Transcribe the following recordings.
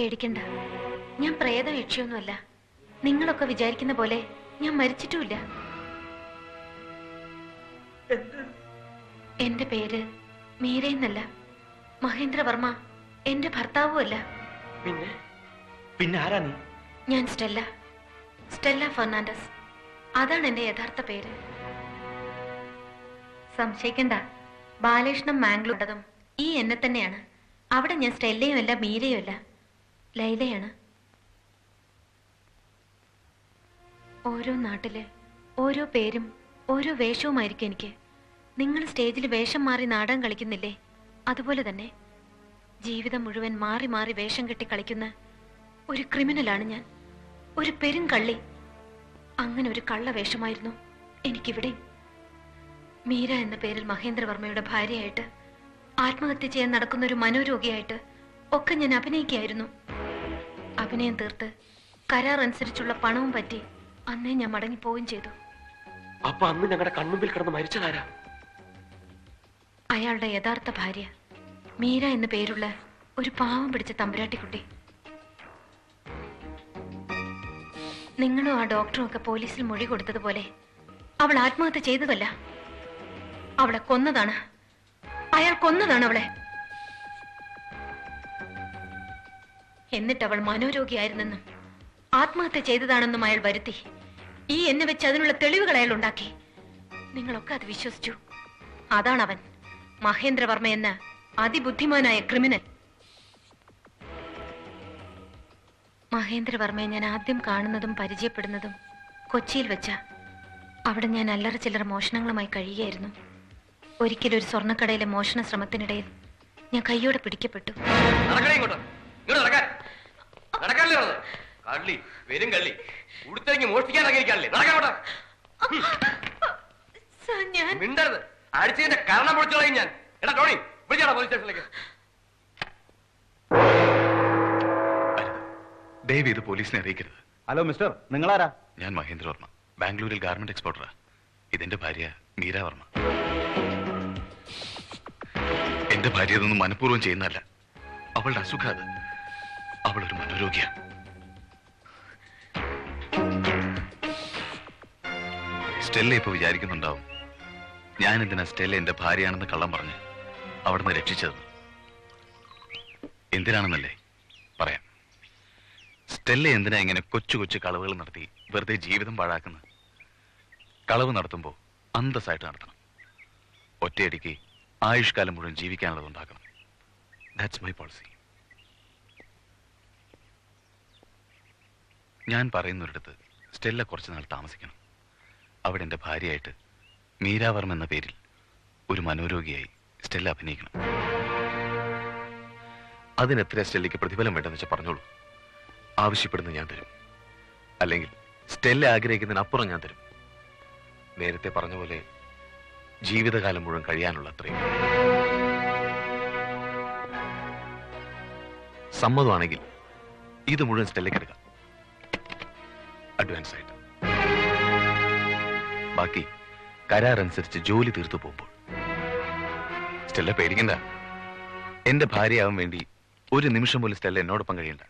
പേടിക്കണ്ട, ഞാൻ പ്രേതം യക്ഷിയൊന്നുമല്ല. നിങ്ങളൊക്കെ വിചാരിക്കുന്ന പോലെ ഞാൻ മരിച്ചിട്ടുമില്ല. എന്റെ പേര് മീരയെന്നല്ല. മഹേന്ദ്രവർമ്മ എന്റെ ഭർത്താവുമല്ല. പിന്നെ ആരാ നീ? ഞാൻ സ്റ്റെല്ല, സ്റ്റെല്ല ഫെർണാണ്ടസ്. അതാണ് എന്റെ യഥാർത്ഥ പേര്. സംശയിക്കണ്ട, ബാലകൃഷ്ണൻ മാംഗ്ലൂർണ്ടതും ഈ എന്നെ തന്നെയാണ്. അവിടെ ഞാൻ സ്റ്റെല്ലയും അല്ല മീരയും അല്ല, ലൈലയാണ്. ഓരോ നാട്ടില് ഓരോ പേരും ഓരോ വേഷവുമായിരിക്കും എനിക്ക്. നിങ്ങൾ സ്റ്റേജിൽ വേഷം മാറി നാടകം കളിക്കുന്നില്ലേ, അതുപോലെ തന്നെ ജീവിതം മുഴുവൻ മാറി മാറി വേഷം കെട്ടി കളിക്കുന്ന ഒരു ക്രിമിനലാണ് ഞാൻ, ഒരു പെരും കള്ളി. അങ്ങനെ ഒരു കള്ള വേഷമായിരുന്നു എനിക്കിവിടെ. മീര എന്ന പേരിൽ മഹേന്ദ്രവർമ്മയുടെ ഭാര്യയായിട്ട്, ആത്മഹത്യ ചെയ്യാൻ നടക്കുന്ന ഒരു മനോരോഗിയായിട്ട് ഒക്കെ ഞാൻ അഭിനയിക്കുകയായിരുന്നു. അഭിനയം തീർത്ത് കരാർ അനുസരിച്ചുള്ള പണവും പറ്റി അന്നേ ഞാൻ മടങ്ങിപ്പോവുകയും ചെയ്തു. അപ്പൊ അന്ന് ഞങ്ങളുടെ കൺമുമ്പിൽ കിടന്ന് മരിച്ചതാരാ? അയാളുടെ യഥാർത്ഥ ഭാര്യ മീര എന്ന പേരുള്ള ഒരു പാവം പിടിച്ച തമ്പുരാട്ടിക്കുട്ടി. നിങ്ങളും ആ ഡോക്ടറും ഒക്കെ പോലീസിൽ മൊഴി കൊടുത്തതുപോലെ അവൾ ആത്മഹത്യ ചെയ്തതല്ല, അവളെ കൊന്നതാണ്. അയാൾ കൊന്നതാണ് അവളെ. എന്നിട്ട് അവൾ മനോരോഗിയായിരുന്നെന്നും ആത്മഹത്യ ചെയ്തതാണെന്നും അയാൾ വരുത്തി. ഈ എന്നെ വെച്ച് അതിനുള്ള തെളിവുകൾ അയാൾ ഉണ്ടാക്കി. നിങ്ങളൊക്കെ അത് വിശ്വസിച്ചു. അതാണ് അവൻ, മഹേന്ദ്രവർമ്മ എന്ന അതിബുദ്ധിമാനായ ക്രിമിനൽ. മഹേന്ദ്രവർമ്മയെ ഞാൻ ആദ്യം കാണുന്നതും പരിചയപ്പെടുന്നതും കൊച്ചിയിൽ വെച്ച. അവിടെ ഞാൻ അല്ലറ ചില്ലറ മോഷണങ്ങളുമായി കഴിയുകയായിരുന്നു. ഒരിക്കലും ഒരു സ്വർണ്ണക്കടയിലെ മോഷണ ശ്രമത്തിനിടയിൽ ഞാൻ കയ്യോടെ പിടിക്കപ്പെട്ടു. ദയവ് ഇത് പോലീസിനെ അറിയിക്കരുത്. ഹലോ മിസ്റ്റർ, നിങ്ങളാരാ? ഞാൻ മഹേന്ദ്രവർമ്മ, ബാംഗ്ലൂരിൽ ഗാർമെന്റ് എക്സ്പോർട്ടറാ. ഇതെന്റെ ഭാര്യ മീരാവർമ്മ. എന്റെ ഭാര്യ ഇതൊന്നും മനഃപൂർവ്വം ചെയ്യുന്നതല്ല. അവളുടെ അസുഖം അത്. അവളൊരു മനോരോഗിയാണ്. സ്റ്റെല്ല ഇപ്പൊ വിചാരിക്കുന്നുണ്ടാവും ഞാൻ എന്തിനാ സ്റ്റെല്ല എന്റെ ഭാര്യയാണെന്ന് കള്ളം പറഞ്ഞ് അവിടുന്ന് രക്ഷിച്ചത്. എന്തിനാണെന്നല്ലേ പറയാം. സ്റ്റെല്ല എന്തിനാ ഇങ്ങനെ കൊച്ചു കൊച്ചു കളവുകൾ നടത്തി വെറുതെ ജീവിതം പാഴാക്കുന്നത്? കളവ് നടത്തുമ്പോൾ അന്തസ്സായിട്ട് നടത്തണം. ഒറ്റയടിക്ക് ആയുഷ്കാലം മുഴുവൻ ജീവിക്കാനുള്ളത് ഉണ്ടാക്കണം. That's my policy. ഞാൻ പറയുന്നൊരിടത്ത് സ്റ്റെല്ല കുറച്ചു നാൾ താമസിക്കണം. അവിടെ എൻ്റെ ഭാര്യയായിട്ട് മീരാവർമ്മ എന്ന പേരിൽ ഒരു മനോരോഗിയായി സ്റ്റെല്ല അഭിനയിക്കണം. അതിനെത്ര സ്റ്റെല്ലയ്ക്ക് പ്രതിഫലം വേണ്ടെന്ന് വെച്ചാൽ പറഞ്ഞോളൂ. ആവശ്യപ്പെടുന്നത് ഞാൻ തരും. അല്ലെങ്കിൽ സ്റ്റെല്ല ആഗ്രഹിക്കുന്നതിനപ്പുറം ഞാൻ തരും. നേരത്തെ പറഞ്ഞ പോലെ ജീവിതകാലം മുഴുവൻ കഴിയാനുള്ള അത്രയും. സമ്മതമാണെങ്കിൽ ഇത് മുഴുവൻ സ്റ്റെല്ലയ്ക്ക് എടുക്കാം, അഡ്വാൻസ് ആയിട്ട്. ബാക്കി കരാർ അനുസരിച്ച് ജോലി തീർത്തു പോകുമ്പോൾ. സ്റ്റെല്ല പേടിക്കണ്ട. എന്റെ ഭാര്യയാവാൻ വേണ്ടി ഒരു നിമിഷം പോലും സ്റ്റെല്ല എന്നോടൊപ്പം കഴിയണ്ട.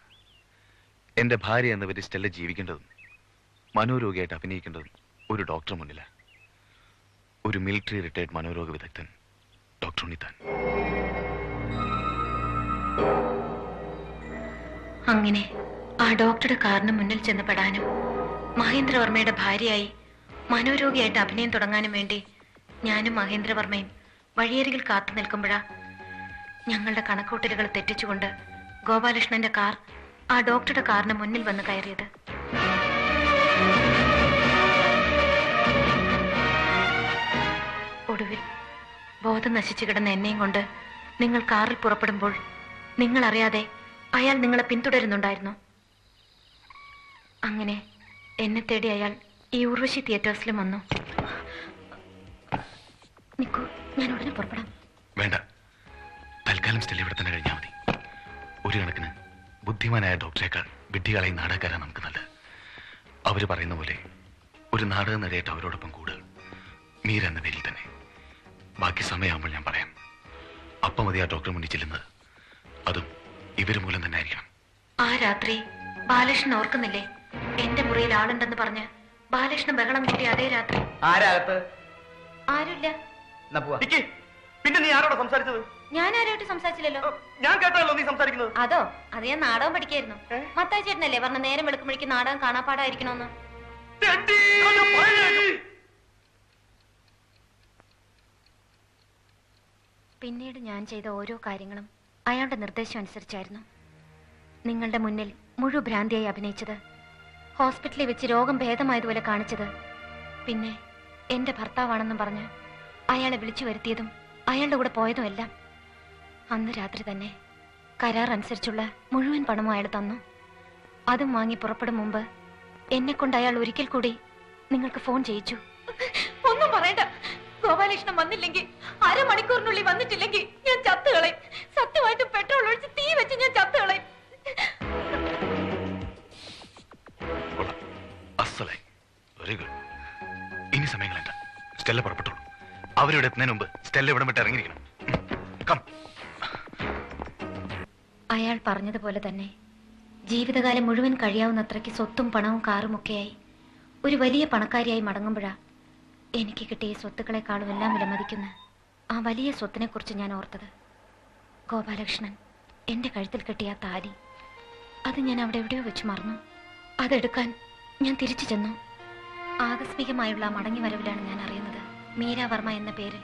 എന്റെ ഭാര്യ എന്ന പേരിൽ സ്റ്റെല്ല ജീവിക്കേണ്ടതും മനോരോഗിയായിട്ട് അഭിനയിക്കേണ്ടതും ഒരു ഡോക്ടർ മുന്നിലാണ്. ഒരു മിലിറ്ററി റിട്ടയർഡ് മനോരോഗ വിദഗ്ധൻ, ഡോക്ടർ ഉണ്ണിത്താൻ. അങ്ങനെ ആ ഡോക്ടറുടെ കാറിന് മുന്നിൽ ചെന്ന് പെടാനും മഹേന്ദ്രവർമ്മയുടെ ഭാര്യയായി മനോരോഗിയായിട്ട് അഭിനയം തുടങ്ങാനും വേണ്ടി ഞാനും മഹേന്ദ്രവർമ്മയും വഴിയരികിൽ കാത്തു നിൽക്കുമ്പോഴാ ഞങ്ങളുടെ കണക്കൂട്ടലുകൾ തെറ്റിച്ചുകൊണ്ട് ഗോപാലകൃഷ്ണന്റെ കാർ ആ ഡോക്ടറുടെ കാറിന് മുന്നിൽ വന്ന് കയറിയത്. ഒടുവിൽ ബോധം നശിച്ചു കിടന്ന എന്നെയും കൊണ്ട് നിങ്ങൾ കാറിൽ പുറപ്പെടുമ്പോൾ നിങ്ങൾ അറിയാതെ അയാൾ നിങ്ങളെ പിന്തുടരുന്നുണ്ടായിരുന്നു. അങ്ങനെ എന്നെ തേടി അയാൾ ഈ ഉർവശി തിയേറ്റേഴ്സിലും വന്നു. നിക്കൂ, ഞാൻ ഉടനെ പുറപ്പെടാം. വേണ്ട, തൽക്കാലം സ്റ്റെല്ല ഇവിടെ തന്നെ കഴിഞ്ഞാൽ മതി. ഒരു കണക്കിന് ബുദ്ധിമാനായ ഡോക്ടറേക്കാൾ വിഡ്ഢികളായി നാടകക്കാരാണ് നമുക്ക് നല്ലത്. അവർ പറയുന്ന പോലെ ഒരു നാടക നടിയായിട്ട് അവരോടൊപ്പം കൂടുക, മീര എന്ന പേരിൽ തന്നെ. ബാക്കി സമയമാകുമ്പോൾ ഞാൻ പറയാം. അപ്പം മതി ആ ഡോക്ടർ മുന്നിൽ ചെല്ലുന്നത്. അതും ഇവര് മൂലം തന്നെ ആയിരിക്കണം. ആ രാത്രി ബാലകൃഷ്ണൻ ഓർക്കുന്നില്ലേ? എന്റെ മുറിയിൽ ആളുണ്ടെന്ന് പറഞ്ഞ് ബാലകൃഷ്ണൻ ബഹളം കൂട്ടി അതേ രാത്രി. ആരാകത്ത്? ആരുമില്ല. പിന്നെ നീ ആരോടാ സംസാരിച്ചത്? ഞാൻ ആരോട്ട് സംസാരിച്ചില്ലല്ലോ. ഞാൻ കേട്ടല്ലോ നീ സംസാരിക്കുന്നത്. അതോ? അത് ഞാൻ നാടകം പഠിക്കായിരുന്നു. മത്തായി ചേട്ടനല്ലേ പറഞ്ഞ നേരം വെളുക്കുമ്പോഴേക്കും നാടകം കാണാപ്പാടായിരിക്കണോന്ന്. പിന്നീട് ഞാൻ ചെയ്ത ഓരോ കാര്യങ്ങളും അയാളുടെ നിർദ്ദേശം അനുസരിച്ചായിരുന്നു. നിങ്ങളുടെ മുന്നിൽ മുഴുവൻ ഭ്രാന്തിയായി അഭിനയിച്ചത്, ഹോസ്പിറ്റലിൽ വെച്ച് രോഗം ഭേദമായതുപോലെ കാണിച്ചത്, പിന്നെ എന്റെ ഭർത്താവാണെന്നും പറഞ്ഞ് അയാളെ വിളിച്ചു വരുത്തിയതും അയാളുടെ കൂടെ പോയതും എല്ലാം അന്ന് രാത്രി തന്നെ കരാർ അനുസരിച്ചുള്ള മുഴുവൻ പണവും അയാൾ തന്നു. അതും വാങ്ങി പുറപ്പെടും മുമ്പ് എന്നെ കൊണ്ട് അയാൾ ഒരിക്കൽ കൂടി നിങ്ങൾക്ക് ഫോൺ ചെയ്യിച്ചു. ഒന്നും പറയണ്ട. ഗോപാലകൃഷ്ണൻ വന്നില്ലെങ്കിൽ, അരമണിക്കൂറിനുള്ളിൽ വന്നിട്ടില്ലെങ്കിൽ ഞാൻ ചത്തുകളയും. സത്യമായിട്ട് പെട്രോൾ ഒഴിച്ച് തീ വെച്ച് ഞാൻ ചത്തുകളയും. ഇനി സമയങ്ങളുണ്ട്. സ്റ്റെല്ല പുറപ്പെട്ടോളൂ. അവരിവിടെ എത്തുന്നതിന് മുമ്പ് സ്റ്റെല്ല ഇവിടെ വിട്ട് ഇറങ്ങിയിരിക്കണം. അയാൾ പറഞ്ഞതുപോലെ തന്നെ ജീവിതകാലം മുഴുവൻ കഴിയാവുന്നത്രയ്ക്ക് സ്വത്തും പണവും കാറും ഒക്കെയായി ഒരു വലിയ പണക്കാരിയായി മടങ്ങുമ്പോഴാ എനിക്ക് കിട്ടിയ സ്വത്തുക്കളെക്കാളും എല്ലാം വിലമതിക്കുന്ന ആ വലിയ സ്വത്തിനെ കുറിച്ച് ഞാൻ ഓർത്തത്. ഗോപാലകൃഷ്ണൻ എന്റെ കഴുത്തിൽ കെട്ടിയ താലി, അത് ഞാൻ അവിടെ എവിടെയോ വെച്ച് മറന്നു. അതെടുക്കാൻ ഞാൻ തിരിച്ചു ചെന്നു. ആകസ്മികമായുള്ള ആ മടങ്ങി വരവിലാണ് ഞാൻ അറിയുന്നത്, മീരാ വർമ്മ എന്ന പേരിൽ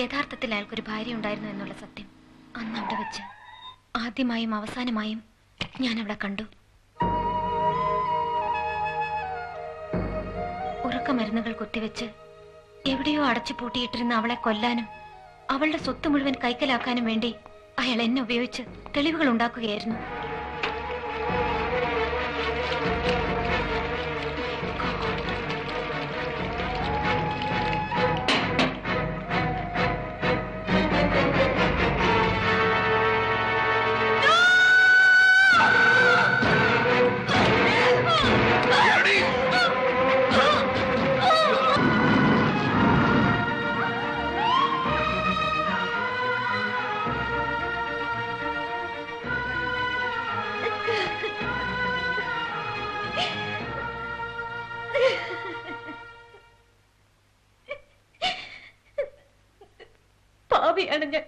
യഥാർത്ഥത്തിൽ അയാൾക്കൊരു ഭാര്യ ഉണ്ടായിരുന്നു എന്നുള്ള സത്യം. അന്ന് അവിടെ വെച്ച് ആദ്യമായും അവസാനമായും ഞാൻ അവളെ കണ്ടു. ഉറക്കമരുന്നുകൾ കുത്തിവെച്ച് എവിടെയോ അടച്ചു പൂട്ടിയിട്ടിരുന്ന അവളെ കൊല്ലാനും അവളുടെ സ്വത്ത് മുഴുവൻ കൈക്കലാക്കാനും വേണ്ടി അയാൾ എന്നെ ഉപയോഗിച്ച് തെളിവുകൾ ഉണ്ടാക്കുകയായിരുന്നു. പാവിയാണ് ഞാൻ.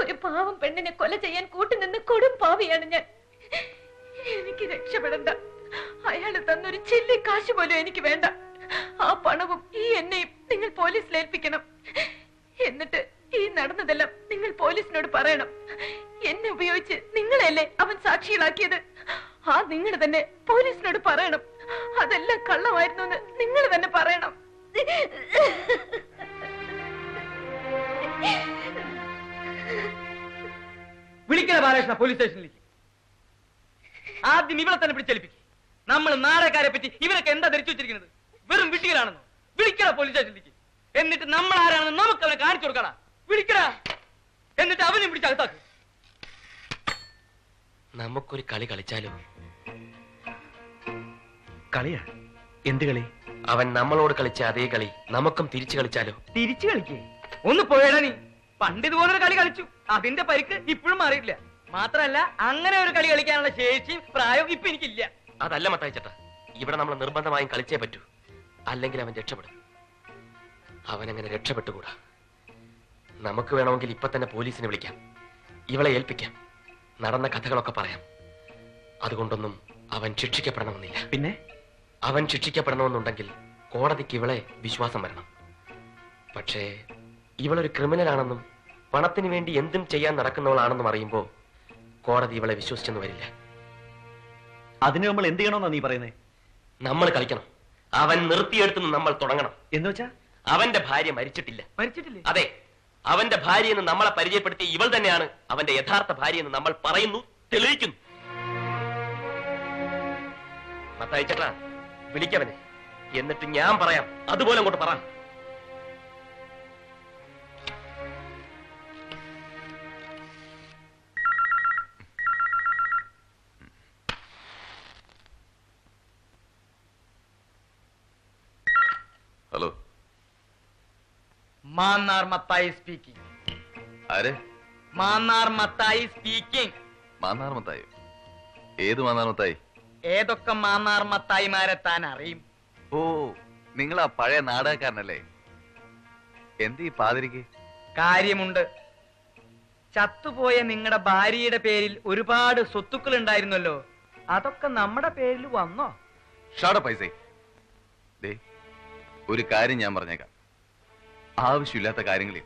ഒരു പാവം പെണ്ണിനെ കൊല ചെയ്യാൻ കൂട്ടുനിന്ന് കൊടും പാവിയാണ് ഞാൻ. എനിക്ക് രക്ഷപ്പെടണ്ട. അയാൾ തന്നൊരു ചില്ലി കാശ് പോലും എനിക്ക് വേണ്ട. ആ പണവും ഈ എന്നെയും നിങ്ങൾ പോലീസിൽ ഏൽപ്പിക്കണം. എന്നിട്ട് ഈ നടന്നതെല്ലാം നിങ്ങൾ പോലീസിനോട് പറയണം. എന്നെ ഉപയോഗിച്ച് നിങ്ങളെയല്ലേ അവൻ സാക്ഷികളാക്കിയത്. ആ നിങ്ങൾ തന്നെ പോലീസിനോട് പറയണം. അതെല്ലാം കള്ളമായിരുന്നു എന്ന് നിങ്ങൾ തന്നെ പറയണം. വിളിക്കണ ബാലകൃഷ്ണ പോലീസ് സ്റ്റേഷനിലേക്ക്. ആദ്യം ഇവളെ തന്നെ പിടിച്ചേൽപ്പിക്കും. നമ്മൾ നാടകക്കാരെ പറ്റി ഇവരൊക്കെ എന്താ ധരിച്ചു വെച്ചിരിക്കുന്നത്? വെറും വിട്ടികളാണെന്നോ? വിളിക്കണ പോലീസ് സ്റ്റേഷനിലേക്ക്. എന്നിട്ട് നമ്മൾ ആരാണെന്ന് നമുക്ക് അവനെ കാണിച്ചു കൊടുക്കണ. വിളിക്കടാ. എന്നിട്ട് അവനും പിടിച്ച് അകത്താക്ക്. നമുക്കൊരു കളി കളിച്ചാലോ? കളിയാ? എന്ത് കളി? അവൻ നമ്മളോട് കളിച്ച അതേ കളി നമുക്കും തിരിച്ചു കളിച്ചാലോ? തിരിച്ചു കളിക്കേ? ഒന്ന് പോയടാ നീ. പണ്ട് ഇതുപോലൊരു കളി കളിച്ചു. അതിന്റെ പരിക്ക് ഇപ്പോഴും മാറിയിട്ടില്ല. മാത്രല്ല അങ്ങനെ ഒരു കളി കളിക്കാനുള്ള ശേഷിയും പ്രായവും ഇപ്പൊ എനിക്കില്ല. അതല്ല മത്തായി ചേട്ടാ, ഇവിടെ നമ്മൾ നിർബന്ധമായും കളിച്ചേ പറ്റൂ. അല്ലെങ്കിൽ അവൻ രക്ഷപ്പെടും. അവനങ്ങനെ രക്ഷപ്പെട്ടുകൂടാ. നമുക്ക് വേണമെങ്കിൽ ഇപ്പൊ തന്നെ പോലീസിനെ വിളിക്കാം, ഇവളെ ഏൽപ്പിക്കാം, നടന്ന കഥകളൊക്കെ പറയാം. അതുകൊണ്ടൊന്നും അവൻ ശിക്ഷിക്കപ്പെടണമെന്നില്ല. പിന്നെ അവൻ ശിക്ഷിക്കപ്പെടണമെന്നുണ്ടെങ്കിൽ കോടതിക്ക് ഇവളെ വിശ്വാസം വരണം. പക്ഷേ ഇവളൊരു ക്രിമിനലാണെന്നും പണത്തിന് വേണ്ടി എന്തും ചെയ്യാൻ നടക്കുന്നവളാണെന്നും അറിയുമ്പോ കോടതി ഇവളെ വിശ്വസിച്ചെന്ന് വരില്ല. അതിന് നമ്മൾ എന്ത് ചെയ്യണമെന്നാ നീ പറയുന്നേ? നമ്മൾ കളിക്കണം. അവൻ നിർത്തിയെടുത്തുനിന്ന് നമ്മൾ തുടങ്ങണം. എന്ന് വെച്ചാ അവന്റെ ഭാര്യ മരിച്ചിട്ടില്ല. മരിച്ചിട്ടില്ലേ? അതെ, അവന്റെ ഭാര്യയെന്ന് നമ്മളെ പരിചയപ്പെടുത്തിയ ഇവൾ തന്നെയാണ് അവന്റെ യഥാർത്ഥ ഭാര്യയെന്ന് നമ്മൾ പറയുന്നു, തെളിയിക്കുന്നു. മത്തായി ചേട്ടാ, വിളിക്കവനെ. എന്നിട്ട് ഞാൻ പറയാം, അതുപോലെ അങ്ങോട്ട് പറ. Hello, Mannar Mathai speaking. ആര്? മാന്നാർ മത്തായി സ്പീക്കിംഗ്. മാന്നാർ മത്തായോ? ഏത് മാന്നാമത്തായി? ഏതൊക്കെ മാന്നാർ മത്തായിമാരെ താൻ അറിയും? ഓ, നിങ്ങളാ പഴയ നാടകക്കാരനല്ലേ? ഈ പാതിരിക്ക് കാര്യമുണ്ട്. ചത്തുപോയ നിങ്ങളുടെ ഭാര്യയുടെ പേരിൽ ഒരുപാട് സ്വത്തുക്കൾ ഉണ്ടായിരുന്നല്ലോ, അതൊക്കെ നമ്മുടെ പേരിൽ വന്നോ? പൈസ ഒരു കാര്യം ഞാൻ പറഞ്ഞേക്കാം, ആവശ്യമില്ലാത്ത കാര്യങ്ങളിൽ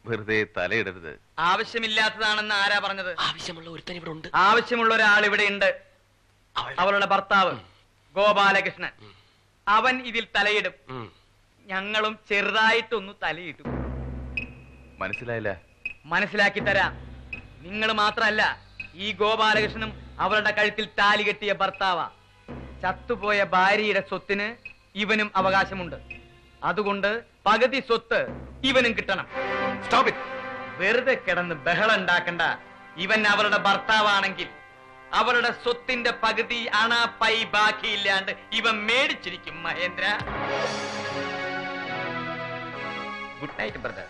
വെറുതെ തലയിടരുത്. ആവശ്യമില്ലാത്തതാണെന്ന് ആരാ പറഞ്ഞത്? ആവശ്യമുള്ള ഒരുത്തൻ ഇവിടെ ഉണ്ട്. ആവശ്യമുള്ള ഒരാൾ ഇവിടെ ഉണ്ട്. അവളുടെ ഭർത്താവ് ഗോപാലകൃഷ്ണൻ. അവൻ ഇതിൽ തലയിടും. ഞങ്ങളും ചെറുതായിട്ടൊന്ന് തലയിട്ടു. മനസ്സിലായില്ല? മനസ്സിലാക്കി തരാം. നിങ്ങൾ മാത്രല്ല, ഈ ഗോപാലകൃഷ്ണനും അവളുടെ കഴുത്തിൽ താലി കെട്ടിയ ഭർത്താവാ. ചത്തുപോയ ഭാര്യയുടെ സ്വത്തിന് ഇവനും അവകാശമുണ്ട്. അതുകൊണ്ട് പകുതി സ്വത്ത് ഇവനും കിട്ടണം. Stop it. വെറുതെ കിടന്ന് ബഹളം ഉണ്ടാക്കണ്ട. ഇവൻ അവളുടെ ഭർത്താവാണെങ്കിൽ അവളുടെ സ്വത്തിന്റെ പകുതി അണ പൈ ബാക്കിയില്ലാണ്ട് ഇവൻ മേടിച്ചിരിക്കും. Mahendra, good night brother.